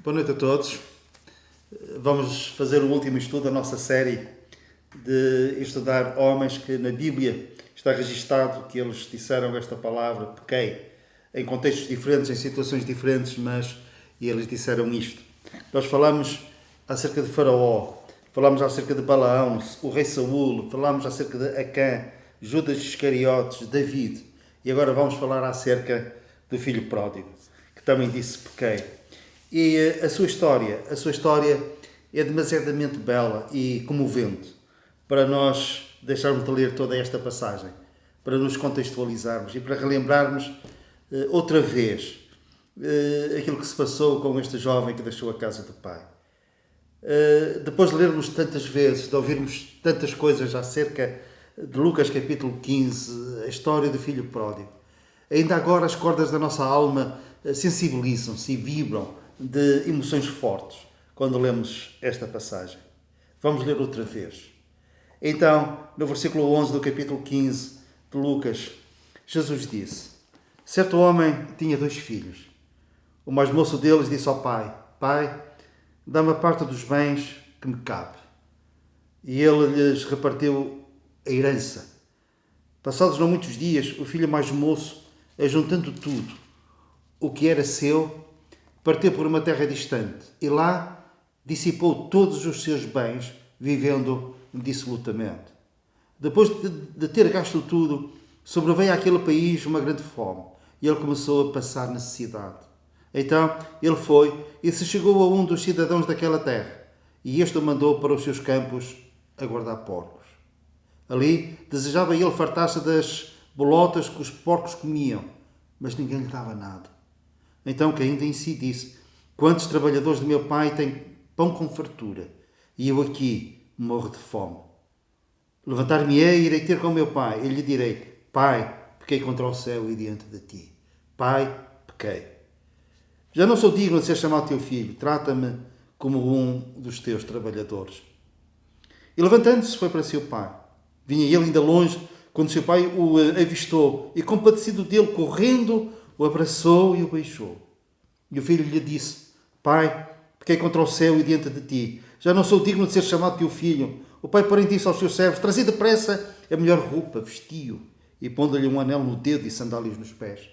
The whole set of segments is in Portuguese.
Boa noite a todos. Vamos fazer o último estudo da nossa série de estudar homens que na Bíblia está registado que eles disseram esta palavra, pequei, em contextos diferentes, em situações diferentes, mas eles disseram isto. Nós falamos acerca de Faraó, falamos acerca de Balaão, o rei Saul, falamos acerca de Acã, Judas Iscariotes, David, e agora vamos falar acerca do filho pródigo, que também disse pequei. E a sua história é demasiadamente bela e comovente para nós deixarmos de ler toda esta passagem, para nos contextualizarmos e para relembrarmos outra vez aquilo que se passou com este jovem que deixou a casa do pai. Depois de lermos tantas vezes, de ouvirmos tantas coisas acerca de Lucas capítulo 15, a história do filho pródigo, ainda agora as cordas da nossa alma sensibilizam-se e vibram de emoções fortes quando lemos esta passagem. Vamos ler outra vez. Então, no versículo 11 do capítulo 15 de Lucas, Jesus disse: certo homem tinha 2 filhos. O mais moço deles disse ao pai: Pai, dá-me a parte dos bens que me cabe. E ele lhes repartiu a herança. Passados não muitos dias, o filho mais moço, ajuntando tudo o que era seu, partiu por uma terra distante e lá dissipou todos os seus bens, vivendo dissolutamente. Depois de ter gasto tudo, sobreveio àquele país uma grande fome e ele começou a passar necessidade. Então ele foi e se chegou a um dos cidadãos daquela terra e este o mandou para os seus campos a guardar porcos. Ali desejava ele fartar-se das bolotas que os porcos comiam, mas ninguém lhe dava nada. Então, caindo em si, disse: quantos trabalhadores do meu pai têm pão com fartura, e eu aqui morro de fome. Levantar-me-ei e irei ter com meu pai, e lhe direi: Pai, pequei contra o céu e diante de ti. Pai, pequei. Já não sou digno de ser chamado teu filho, trata-me como um dos teus trabalhadores. E levantando-se foi para seu pai. Vinha ele ainda longe, quando seu pai o avistou, e compadecido dele, correndo, o abraçou e o beijou. E o filho lhe disse: Pai, pequei contra o céu e diante de ti. Já não sou digno de ser chamado teu filho. O pai, porém, disse aos seus servos: trazei depressa a melhor roupa, vestiu, e pondo-lhe um anel no dedo e sandálias nos pés.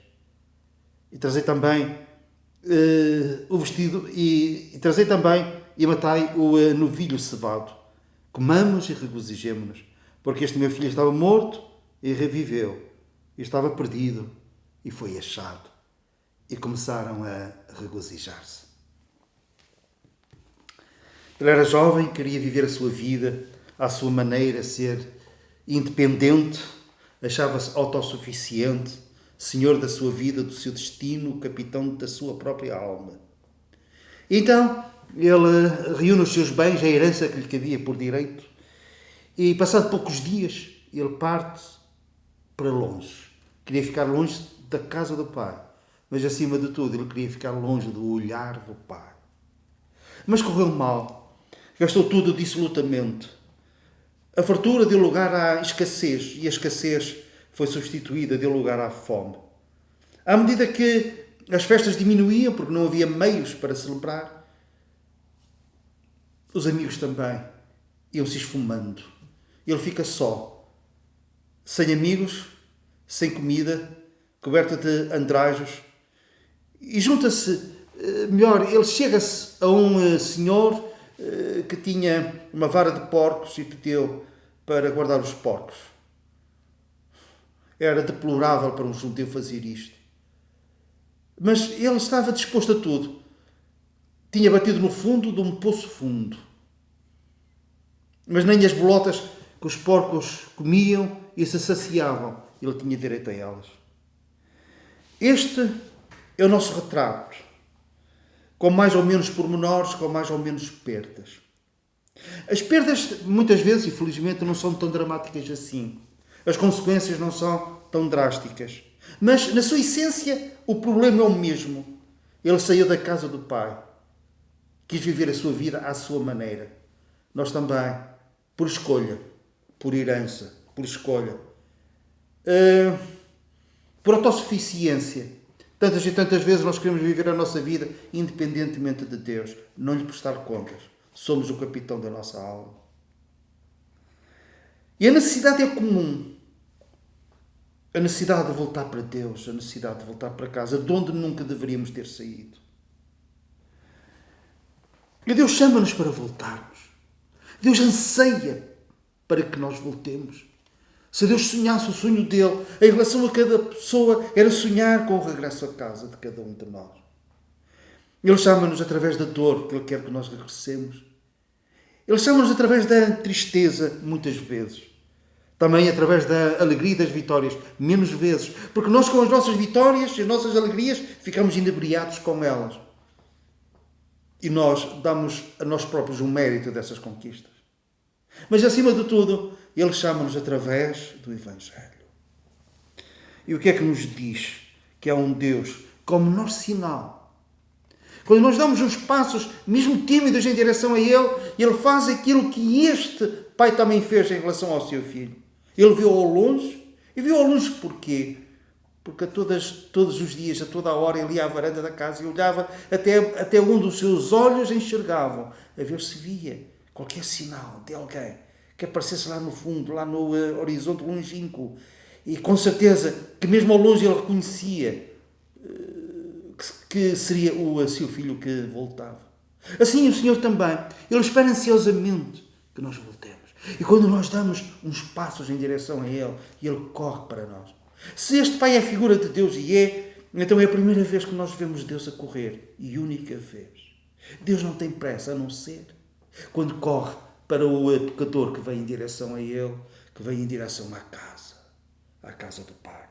E trazei também o vestido, e trazei também e matai o novilho cevado. Comamos e regozijemo-nos, porque este meu filho estava morto e reviveu, e estava perdido e foi achado. E começaram a regozijar-se. Ele era jovem, queria viver a sua vida à sua maneira, ser independente, achava-se autossuficiente, senhor da sua vida, do seu destino, capitão da sua própria alma. Então, ele reúne os seus bens, a herança que lhe cabia por direito, e passado poucos dias, ele parte para longe. Queria ficar longe da casa do pai, mas acima de tudo ele queria ficar longe do olhar do pai. Mas correu mal, gastou tudo dissolutamente. A fartura deu lugar à escassez e a escassez foi substituída, deu lugar à fome. À medida que as festas diminuíam, porque não havia meios para celebrar, os amigos também iam se esfumando. Ele fica só, sem amigos, sem comida, coberta de andrajos, e junta-se, ele chega-se a um senhor que tinha uma vara de porcos e pediu para guardar os porcos. Era deplorável para um judeu fazer isto. Mas ele estava disposto a tudo. Tinha batido no fundo de um poço fundo. Mas nem as bolotas que os porcos comiam e se saciavam, ele tinha direito a elas. Este é o nosso retrato, com mais ou menos pormenores, com mais ou menos perdas. As perdas, muitas vezes, infelizmente, não são tão dramáticas assim. As consequências não são tão drásticas. Mas, na sua essência, o problema é o mesmo. Ele saiu da casa do pai. Quis viver a sua vida à sua maneira. Nós também, por escolha, por herança, por escolha, por autossuficiência, Tantas e tantas vezes nós queremos viver a nossa vida independentemente de Deus, não lhe prestar contas. Somos o capitão da nossa alma. E a necessidade é comum. A necessidade de voltar para Deus, a necessidade de voltar para casa, de onde nunca deveríamos ter saído. E Deus chama-nos para voltarmos. Deus anseia para que nós voltemos. Se Deus sonhasse o sonho dele, em relação a cada pessoa, era sonhar com o regresso a casa de cada um de nós. Ele chama-nos através da dor, que Ele quer que nós regressemos. Ele chama-nos através da tristeza, muitas vezes. Também através da alegria e das vitórias, menos vezes. Porque nós, com as nossas vitórias e as nossas alegrias, ficamos inebriados com elas. E nós damos a nós próprios o mérito dessas conquistas. Mas, acima de tudo, Ele chama-nos através do Evangelho. E o que é que nos diz? Que é um Deus como nosso sinal. Quando nós damos uns passos, mesmo tímidos, em direção a Ele, Ele faz aquilo que este pai também fez em relação ao seu filho. Ele viu ao longe. E viu ao longe porquê? Porque todos os dias, a toda a hora, ele ia à varanda da casa e olhava até onde os seus olhos enxergavam, a ver se via qualquer sinal de alguém que aparecesse lá no fundo, lá no horizonte longínquo. E com certeza que mesmo ao longe ele reconhecia que seria o seu filho que voltava. Assim o Senhor também. Ele espera ansiosamente que nós voltemos. E quando nós damos uns passos em direção a Ele, Ele corre para nós. Se este Pai é a figura de Deus e então é a primeira vez que nós vemos Deus a correr. E única vez. Deus não tem pressa, a não ser quando corre para o pecador que vem em direção a Ele, que vem em direção à casa do Pai.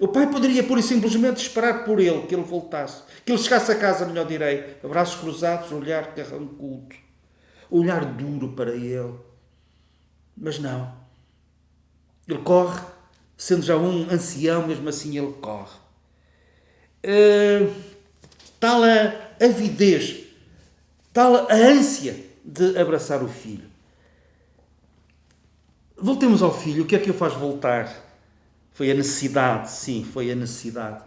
O Pai poderia, pura e simplesmente, esperar por Ele, que Ele voltasse. Que Ele chegasse a casa, melhor direi, braços cruzados, olhar carrancudo, olhar duro para Ele. Mas não. Ele corre, sendo já um ancião, mesmo assim Ele corre. Tal a avidez, tal a ânsia de abraçar o filho. Voltemos ao filho. O que é que o faz voltar? Foi a necessidade, sim, foi a necessidade.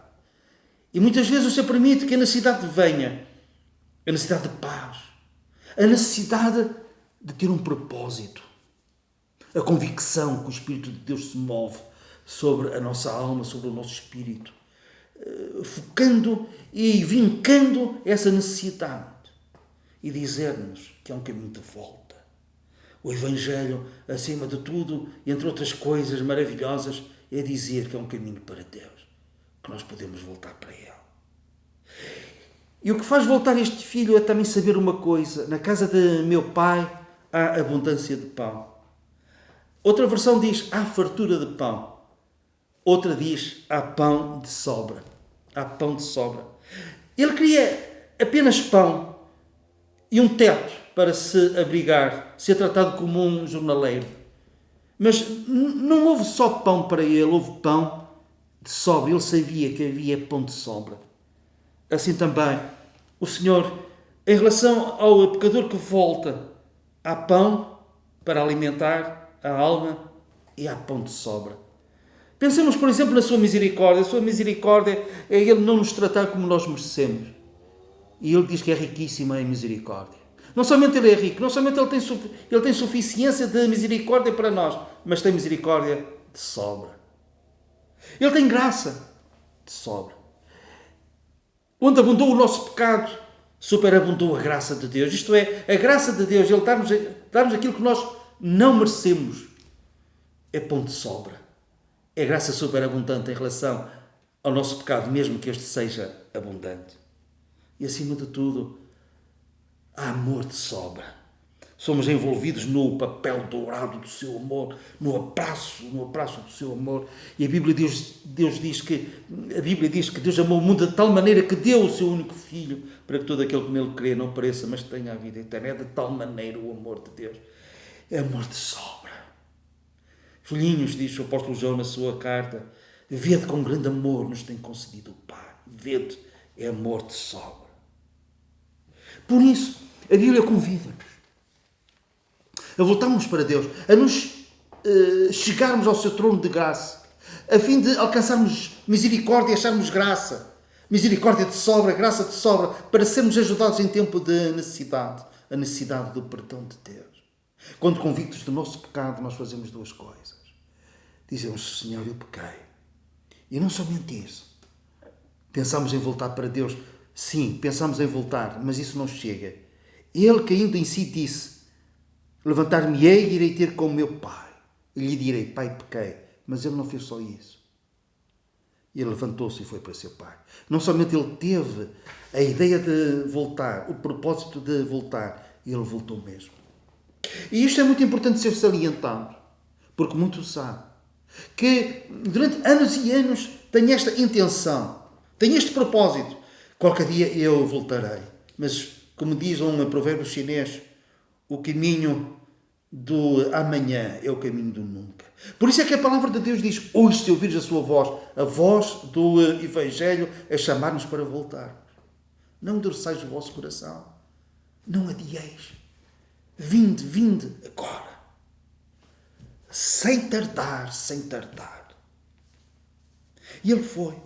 E muitas vezes o Senhor permite que a necessidade venha. A necessidade de paz. A necessidade de ter um propósito. A convicção que o Espírito de Deus se move sobre a nossa alma, sobre o nosso espírito. Focando e vincando essa necessidade. E dizer-nos que é um caminho de volta. O Evangelho, acima de tudo, entre outras coisas maravilhosas, é dizer que é um caminho para Deus, que nós podemos voltar para Ele. E o que faz voltar este filho é também saber uma coisa: na casa de meu pai há abundância de pão. Outra versão diz há fartura de pão. Outra diz há pão de sobra. Há pão de sobra. Ele queria apenas pão e um teto para se abrigar, ser tratado como um jornaleiro. Mas não houve só pão para ele, houve pão de sobra. Ele sabia que havia pão de sobra. Assim também, o Senhor, em relação ao pecador que volta, há pão para alimentar a alma e há pão de sobra. Pensemos, por exemplo, na sua misericórdia. A sua misericórdia é Ele não nos tratar como nós merecemos. E Ele diz que é riquíssima em misericórdia. Não somente Ele é rico, não somente Ele tem suficiência de misericórdia para nós, mas tem misericórdia de sobra. Ele tem graça de sobra. Onde abundou o nosso pecado, superabundou a graça de Deus. Isto é, a graça de Deus, Ele dar-nos aquilo que nós não merecemos. É pão de sobra. É graça superabundante em relação ao nosso pecado, mesmo que este seja abundante. E acima de tudo, há amor de sobra. Somos envolvidos no papel dourado do seu amor, no abraço do seu amor. E a Bíblia diz que Deus amou o mundo de tal maneira que deu o seu único filho para que todo aquele que nele crê não pereça, mas tenha a vida eterna. É de tal maneira o amor de Deus. É amor de sobra. Filhinhos, diz o apóstolo João na sua carta, vede com grande amor nos tem concedido o Pai. Vede, é amor de sobra. Por isso, a Bíblia convida-nos a voltarmos para Deus, a nos chegarmos ao seu trono de graça, a fim de alcançarmos misericórdia é acharmos graça, misericórdia de sobra, graça de sobra, para sermos ajudados em tempo de necessidade, a necessidade do perdão de Deus. Quando convictos do nosso pecado, nós fazemos duas coisas. Dizemos: Senhor, eu pequei. E não somente isso. Pensamos em voltar para Deus. Sim, pensamos em voltar, mas isso não chega. Ele, caindo em si, disse: levantar-me-ei e irei ter com o meu pai. E lhe direi: Pai, pequei. Mas ele não fez só isso. Ele levantou-se e foi para seu pai. Não somente ele teve a ideia de voltar, o propósito de voltar, ele voltou mesmo. E isto é muito importante ser salientado, porque muito sabe que durante anos e anos tenho esta intenção, tenho este propósito. Qualquer dia eu voltarei. Mas, como diz um provérbio chinês, o caminho do amanhã é o caminho do nunca. Por isso é que a palavra de Deus diz: hoje, se ouvires a sua voz, a voz do Evangelho, a chamar-nos para voltar. Não endureçais o vosso coração. Não adieis. Vinde, vinde agora. Sem tardar, sem tardar. E ele foi.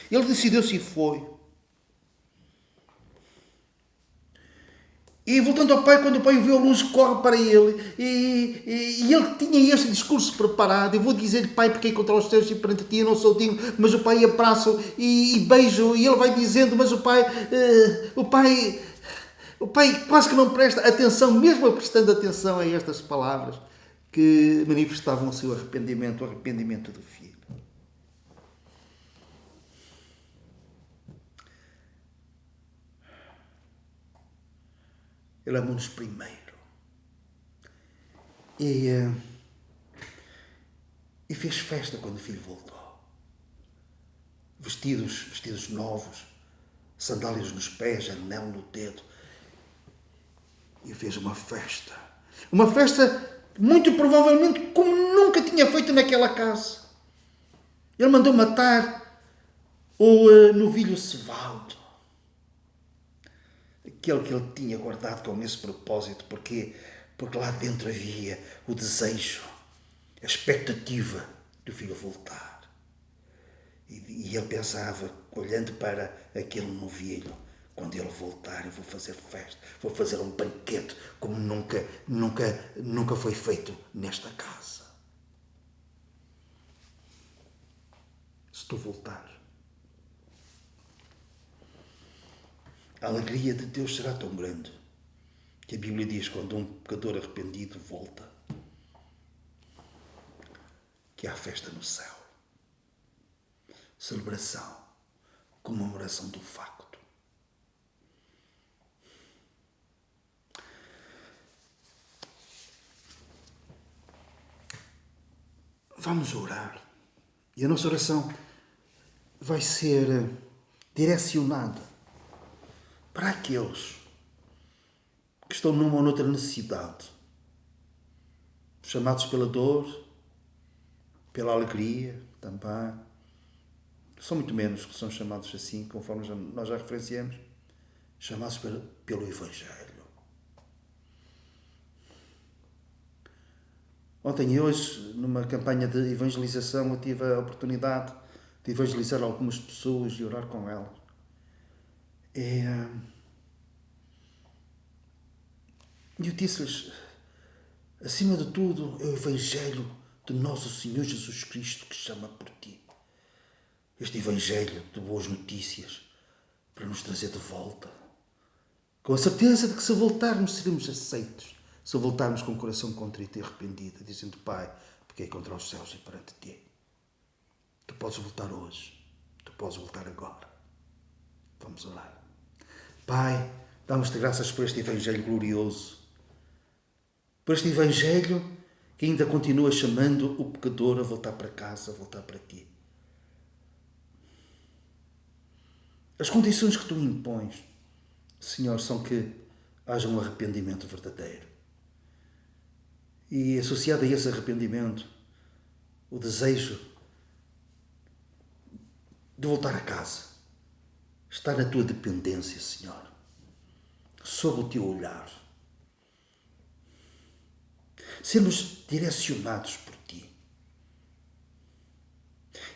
Ele decidiu-se e foi. E voltando ao pai, quando o pai o vê ao longe, corre para ele. E ele tinha este discurso preparado: eu vou dizer-lhe, pai, pequei contra os teus e perante ti eu não sou digno. Mas o pai abraça-o e beija-o. E ele vai dizendo, mas o pai quase que não presta atenção, mesmo prestando atenção a estas palavras que manifestavam o seu arrependimento, o arrependimento do filho. Ele amou-nos primeiro. E fez festa quando o filho voltou. Vestidos novos, sandálias nos pés, anel no dedo. E fez uma festa. Uma festa, muito provavelmente, como nunca tinha feito naquela casa. Ele mandou matar o novilho cevado. Aquele que ele tinha guardado com esse propósito. Porque lá dentro havia o desejo, a expectativa do filho voltar. E ele pensava, olhando para aquele novilho: quando ele voltar, eu vou fazer festa, vou fazer um banquete como nunca foi feito nesta casa. Se tu voltares, a alegria de Deus será tão grande que a Bíblia diz: quando um pecador arrependido volta, que há festa no céu. Celebração, comemoração do facto. Vamos orar. E a nossa oração vai ser direcionada para aqueles que estão numa ou noutra necessidade, chamados pela dor, pela alegria também. São muito menos que são chamados assim, conforme nós já referenciamos, chamados pelo Evangelho. Ontem e hoje, numa campanha de evangelização, eu tive a oportunidade de evangelizar algumas pessoas e orar com elas. E eu disse-lhes: acima de tudo, é o Evangelho de nosso Senhor Jesus Cristo que chama por ti. Este Evangelho de boas notícias para nos trazer de volta. Com a certeza de que, se voltarmos, seremos aceitos. Se voltarmos com o coração contrito e arrependido, dizendo: Pai, pequei contra os céus e perante ti. Tu podes voltar hoje. Tu podes voltar agora. Vamos orar. Pai, damos-te graças por este Evangelho glorioso. Por este Evangelho que ainda continua chamando o pecador a voltar para casa, a voltar para ti. As condições que tu impões, Senhor, são que haja um arrependimento verdadeiro. E associado a esse arrependimento, o desejo de voltar a casa, estar na tua dependência, Senhor, sob o teu olhar. Sermos direcionados por ti.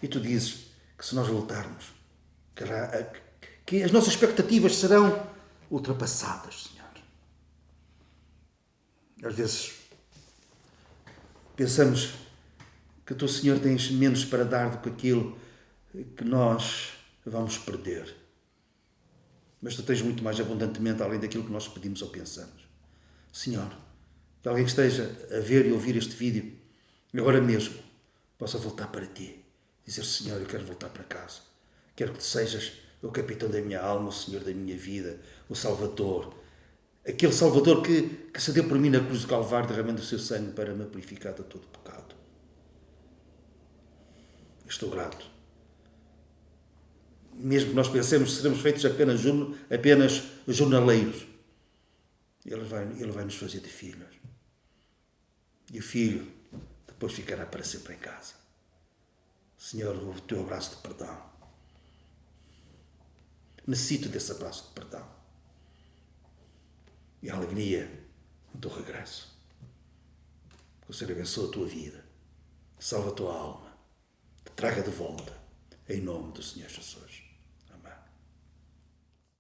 E tu dizes que se nós voltarmos, que as nossas expectativas serão ultrapassadas, Senhor. Às vezes pensamos que tu, Senhor, tens menos para dar do que aquilo que nós vamos perder. Mas tu tens muito mais abundantemente além daquilo que nós pedimos ou pensamos. Senhor, que alguém que esteja a ver e ouvir este vídeo, agora mesmo, possa voltar para ti. Dizer, Senhor, eu quero voltar para casa. Quero que tu sejas o capitão da minha alma, o Senhor da minha vida, o Salvador. Aquele Salvador que se deu por mim na cruz do Calvário, derramando o seu sangue para me purificar de todo pecado. Eu estou grato. Mesmo que nós pensemos que seremos feitos apenas jornaleiros, Ele vai nos fazer de filhos. E o filho depois ficará para sempre em casa. Senhor, o teu abraço de perdão. Necessito desse abraço de perdão. E a alegria do teu regresso. Que o Senhor abençoe a tua vida. Salva a tua alma. Te traga de volta. Em nome do Senhor Jesus.